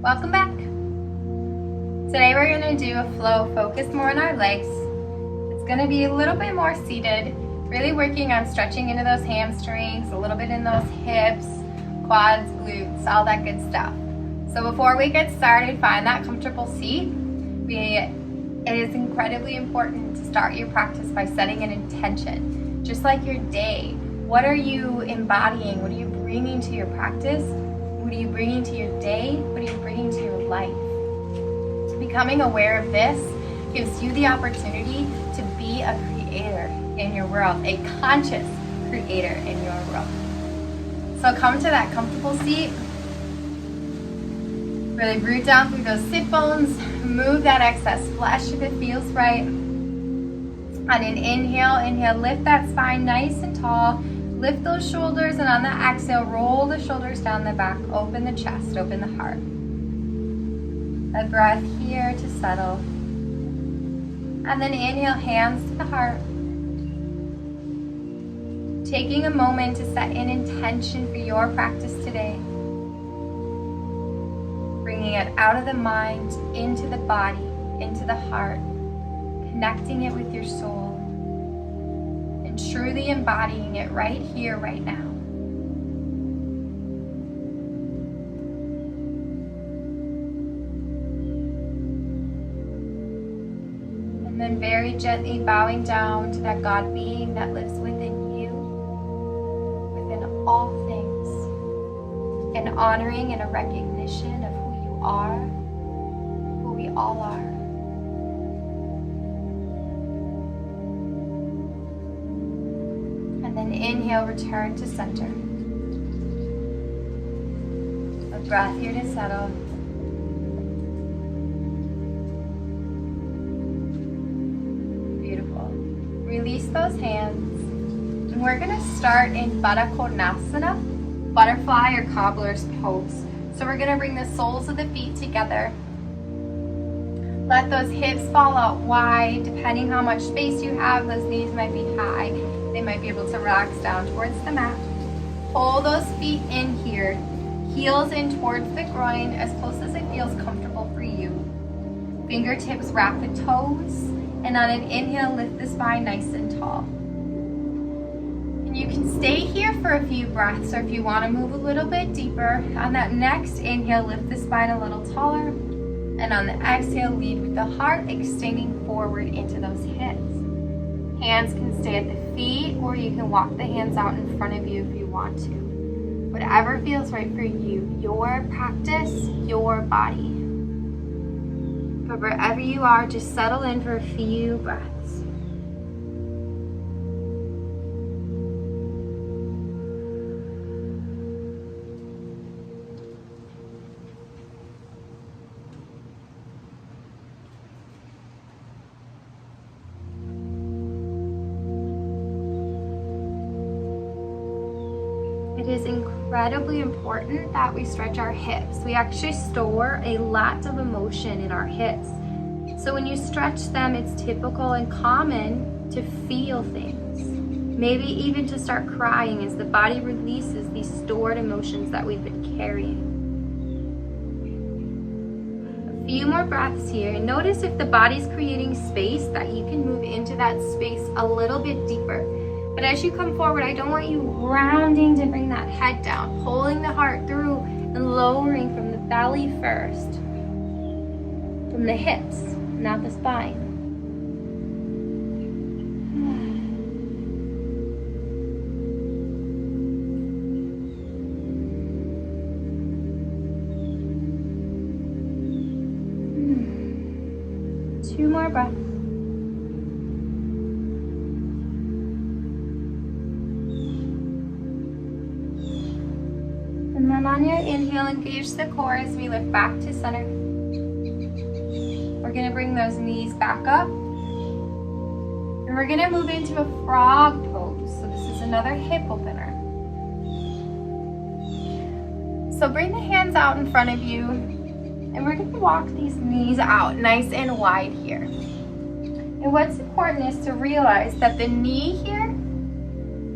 Welcome back. Today we're going to do a flow focused more on our legs. It's going to be a little bit more seated, really working on stretching into those hamstrings, a little bit in those hips, quads, glutes, all that good stuff. So before we get started, find that comfortable seat. It is incredibly important to start your practice by setting an intention. Just like your day, what are you embodying? What are you bringing to your practice? What are you bringing to your day? What are you bringing to your life? Becoming aware of this gives you the opportunity to be a creator in your world, a conscious creator in your world. So come to that comfortable seat. Really root down through those sit bones. Move that excess flesh if it feels right. On an inhale, lift that spine nice and tall. Lift those shoulders, and on the exhale, roll the shoulders down the back. Open the chest, open the heart. A breath here to settle. And then inhale, hands to the heart. Taking a moment to set an intention for your practice today. Bringing it out of the mind, into the body, into the heart. Connecting it with your soul. And truly embodying it right here, right now. And then very gently bowing down to that God being that lives within you, within all things, and honoring and a recognition of who you are, who we all are. And then inhale, return to center. A breath here to settle. Beautiful. Release those hands. And we're going to start in Baddha Konasana, butterfly or cobbler's pose. So we're going to bring the soles of the feet together. Let those hips fall out wide. Depending how much space you have, those knees might be high. They might be able to relax down towards the mat. Pull those feet in here. Heels in towards the groin as close as it feels comfortable for you. Fingertips wrap the toes. And on an inhale, lift the spine nice and tall. And you can stay here for a few breaths, or if you want to move a little bit deeper, on that next inhale, lift the spine a little taller. And on the exhale, lead with the heart, extending forward into those hips. Hands can stay at the feet, or you can walk the hands out in front of you if you want to. Whatever feels right for you, your practice, your body. But wherever you are, just settle in for a few breaths. It is incredibly important that we stretch our hips. We actually store a lot of emotion in our hips. So when you stretch them, it's typical and common to feel things. Maybe even to start crying as the body releases these stored emotions that we've been carrying. A few more breaths here. Notice if the body's creating space that you can move into that space a little bit deeper. But as you come forward, I don't want you rounding to bring that head down, pulling the heart through and lowering from the belly first, from the hips, not the spine. Two more breaths. And then on your inhale, engage the core as we lift back to center. We're going to bring those knees back up. And we're going to move into a frog pose. So this is another hip opener. So bring the hands out in front of you. And we're going to walk these knees out nice and wide here. And what's important is to realize that the knee here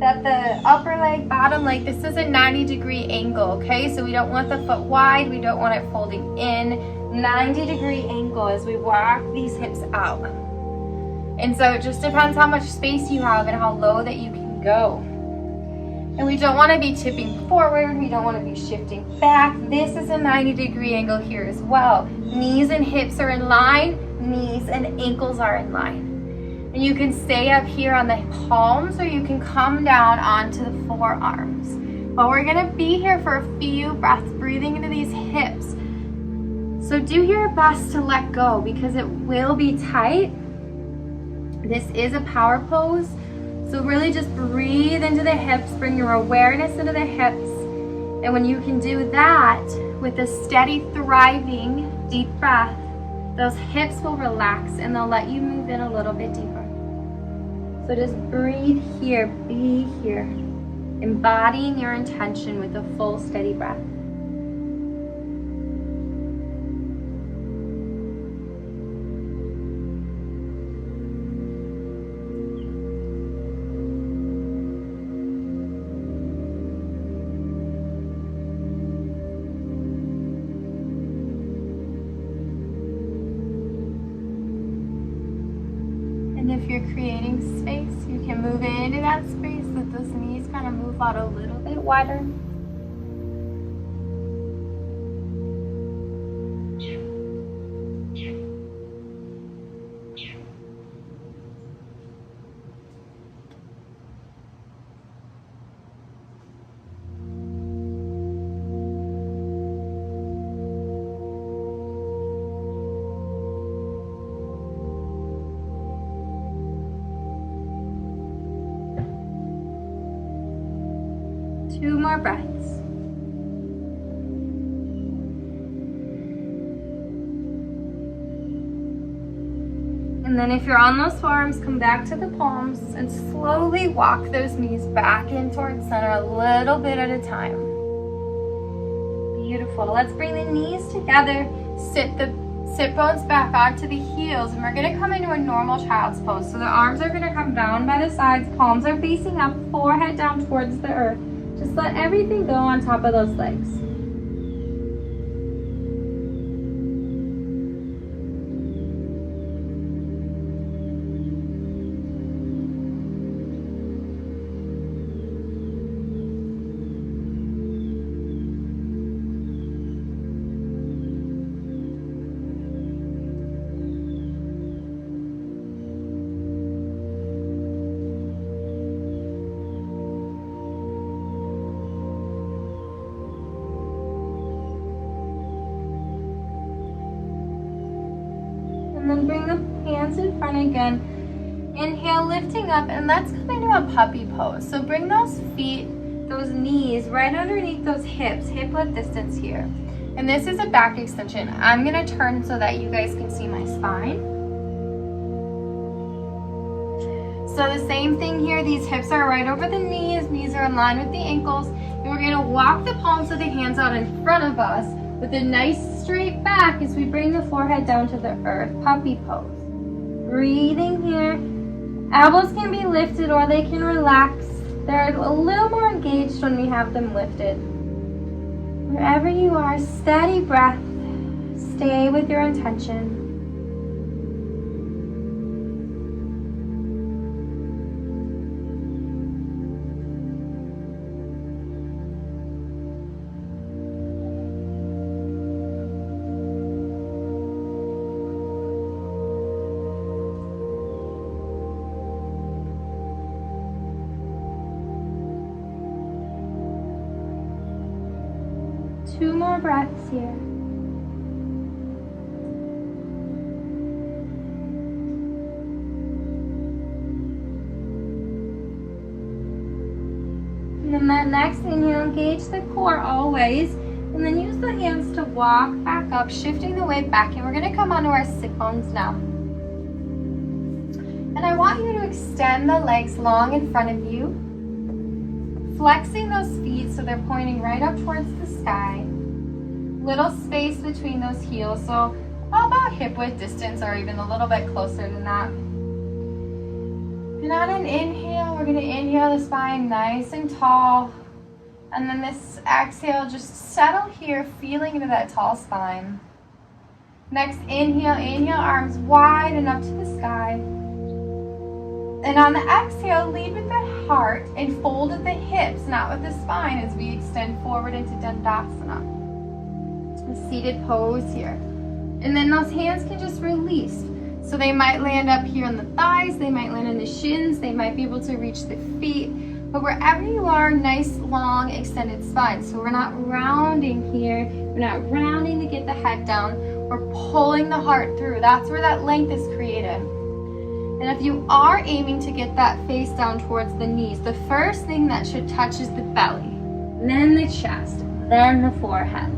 that the upper leg, bottom leg, this is a 90-degree angle, okay? So we don't want the foot wide, we don't want it folding in. 90-degree angle as we walk these hips out. And so it just depends how much space you have and how low that you can go. And we don't want to be tipping forward, we don't want to be shifting back. This is a 90-degree angle here as well. Knees and hips are in line, knees and ankles are in line. And you can stay up here on the palms or you can come down onto the forearms. But we're gonna be here for a few breaths, breathing into these hips. So do your best to let go because it will be tight. This is a power pose. So really just breathe into the hips, bring your awareness into the hips. And when you can do that with a steady, thriving, deep breath, those hips will relax and they'll let you move in a little bit deeper. So just breathe here, be here, embodying your intention with a full, steady breath. And if you're creating space, you can move into that space, let those knees kind of move out a little bit wider. Two more breaths. And then if you're on those forearms, come back to the palms and slowly walk those knees back in towards center a little bit at a time. Beautiful. Let's bring the knees together. Sit the sit bones back onto the heels, and we're going to come into a normal child's pose. So the arms are going to come down by the sides, palms are facing up, forehead down towards the earth. Just let everything go on top of those legs. And then bring the hands in front again. Inhale, lifting up, and let's come into a puppy pose. So bring those feet, those knees right underneath those hips, hip width distance here. And this is a back extension. I'm gonna turn so that you guys can see my spine. So the same thing here, these hips are right over the knees are in line with the ankles. And we're gonna walk the palms of the hands out in front of us with a nice straight back as we bring the forehead down to the earth, puppy pose. Breathing here. Elbows can be lifted or they can relax. They're a little more engaged when we have them lifted. Wherever you are, steady breath. Stay with your intention. Two more breaths here. And then that next inhale, engage the core always. And then use the hands to walk back up, shifting the weight back. And we're going to come onto our sit bones now. And I want you to extend the legs long in front of you. Flexing those feet so they're pointing right up towards the sky. Little space between those heels, so about hip width distance or even a little bit closer than that. And on an inhale, we're going to inhale the spine nice and tall. And then this exhale, just settle here, feeling into that tall spine. Next inhale, arms wide and up to the sky. And on the exhale, lead with the heart and fold at the hips, not with the spine, as we extend forward into Dandasana. A seated pose here. And then those hands can just release. So they might land up here on the thighs, they might land on the shins, they might be able to reach the feet. But wherever you are, nice, long, extended spine. So we're not rounding here. We're not rounding to get the head down. We're pulling the heart through. That's where that length is created. And if you are aiming to get that face down towards the knees, the first thing that should touch is the belly, then the chest, then the forehead.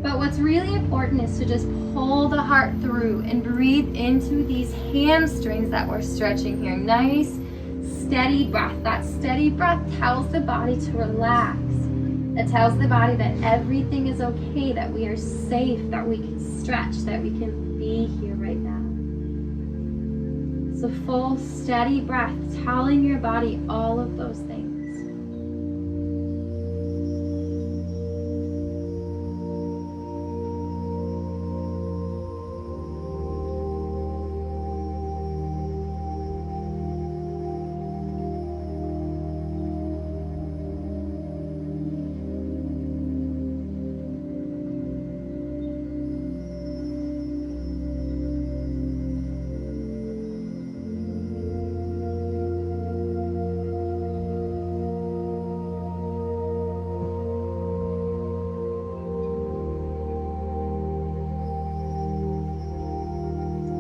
But what's really important is to just pull the heart through and breathe into these hamstrings that we're stretching here. Nice, steady breath. That steady breath tells the body to relax. It tells the body that everything is okay, that we are safe, that we can stretch, that we can be here right now. So full, steady breath, telling your body all of those things.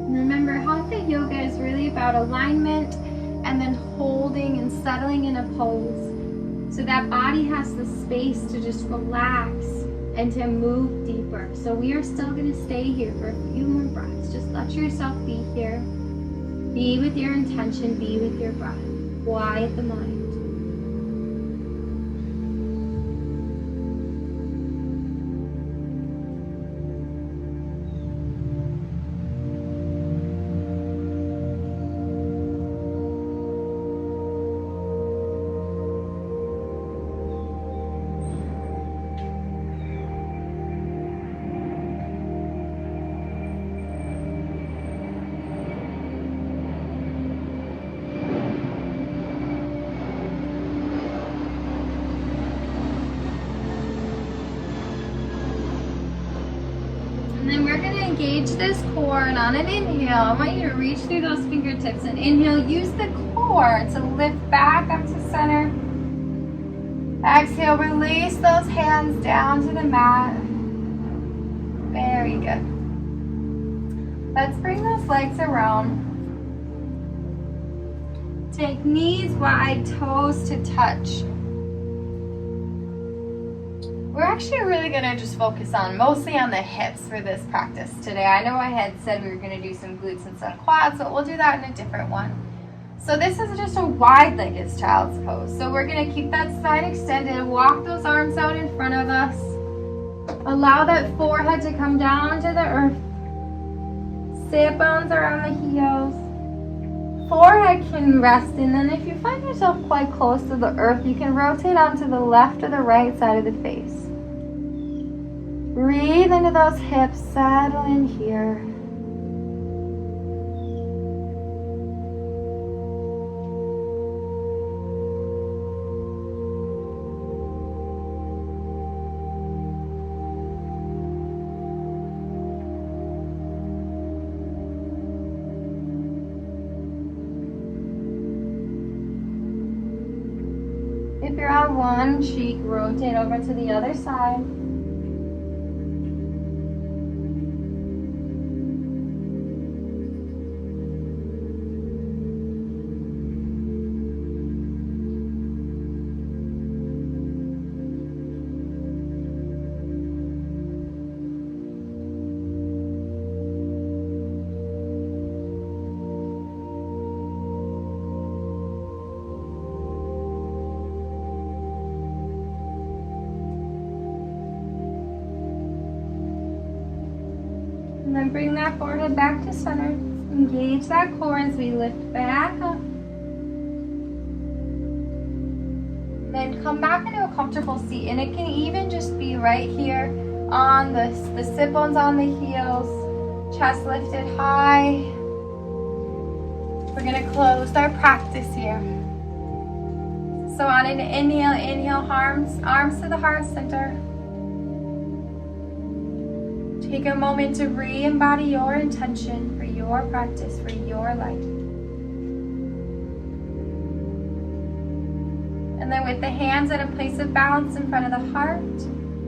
Remember, Hatha yoga is really about alignment and then holding and settling in a pose so that body has the space to just relax and to move deeper. So we are still going to stay here for a few more breaths. Just let yourself be here. Be with your intention, be with your breath. Quiet the mind. And then we're going to engage this core, and on an inhale, I want you to reach through those fingertips and inhale, use the core to lift back up to center. Exhale, release those hands down to the mat. Very good. Let's bring those legs around. Take knees wide, toes to touch. We're actually really going to just focus mostly on the hips for this practice today. I know I had said we were going to do some glutes and some quads, but we'll do that in a different one. So this is just a wide-legged child's pose. So we're going to keep that spine extended, walk those arms out in front of us. Allow that forehead to come down to the earth. Sit bones around the heels. Forehead can rest, and then if you find yourself quite close to the earth, you can rotate onto the left or the right side of the face. Breathe into those hips, settle in here. If you're on one cheek, rotate over to the other side. And then bring that forehead back to center. Engage that core as we lift back up. Then come back into a comfortable seat, and it can even just be right here on the sit bones on the heels, chest lifted high. We're gonna close our practice here. So on an inhale, arms to the heart center. Take a moment to re-embody your intention for your practice, for your life. And then with the hands at a place of balance in front of the heart,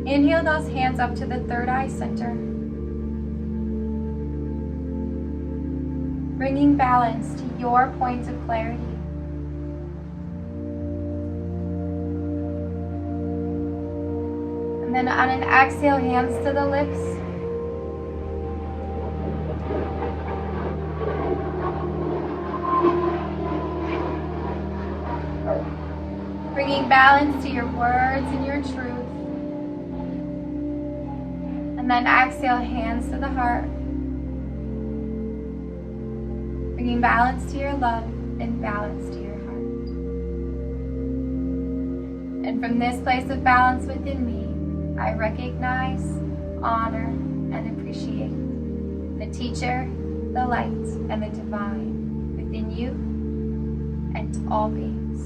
inhale those hands up to the third eye center. Bringing balance to your point of clarity. And then on an exhale, hands to the lips. Bringing balance to your words and your truth. And then exhale, hands to the heart. Bringing balance to your love and balance to your heart. And from this place of balance within me, I recognize, honor, and appreciate the teacher, the light, and the divine within you and all beings.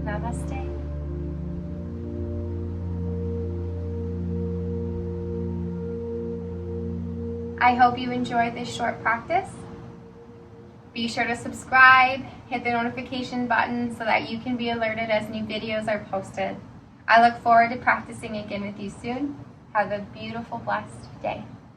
Namaste. I hope you enjoyed this short practice. Be sure to subscribe, hit the notification button so that you can be alerted as new videos are posted. I look forward to practicing again with you soon. Have a beautiful, blessed day.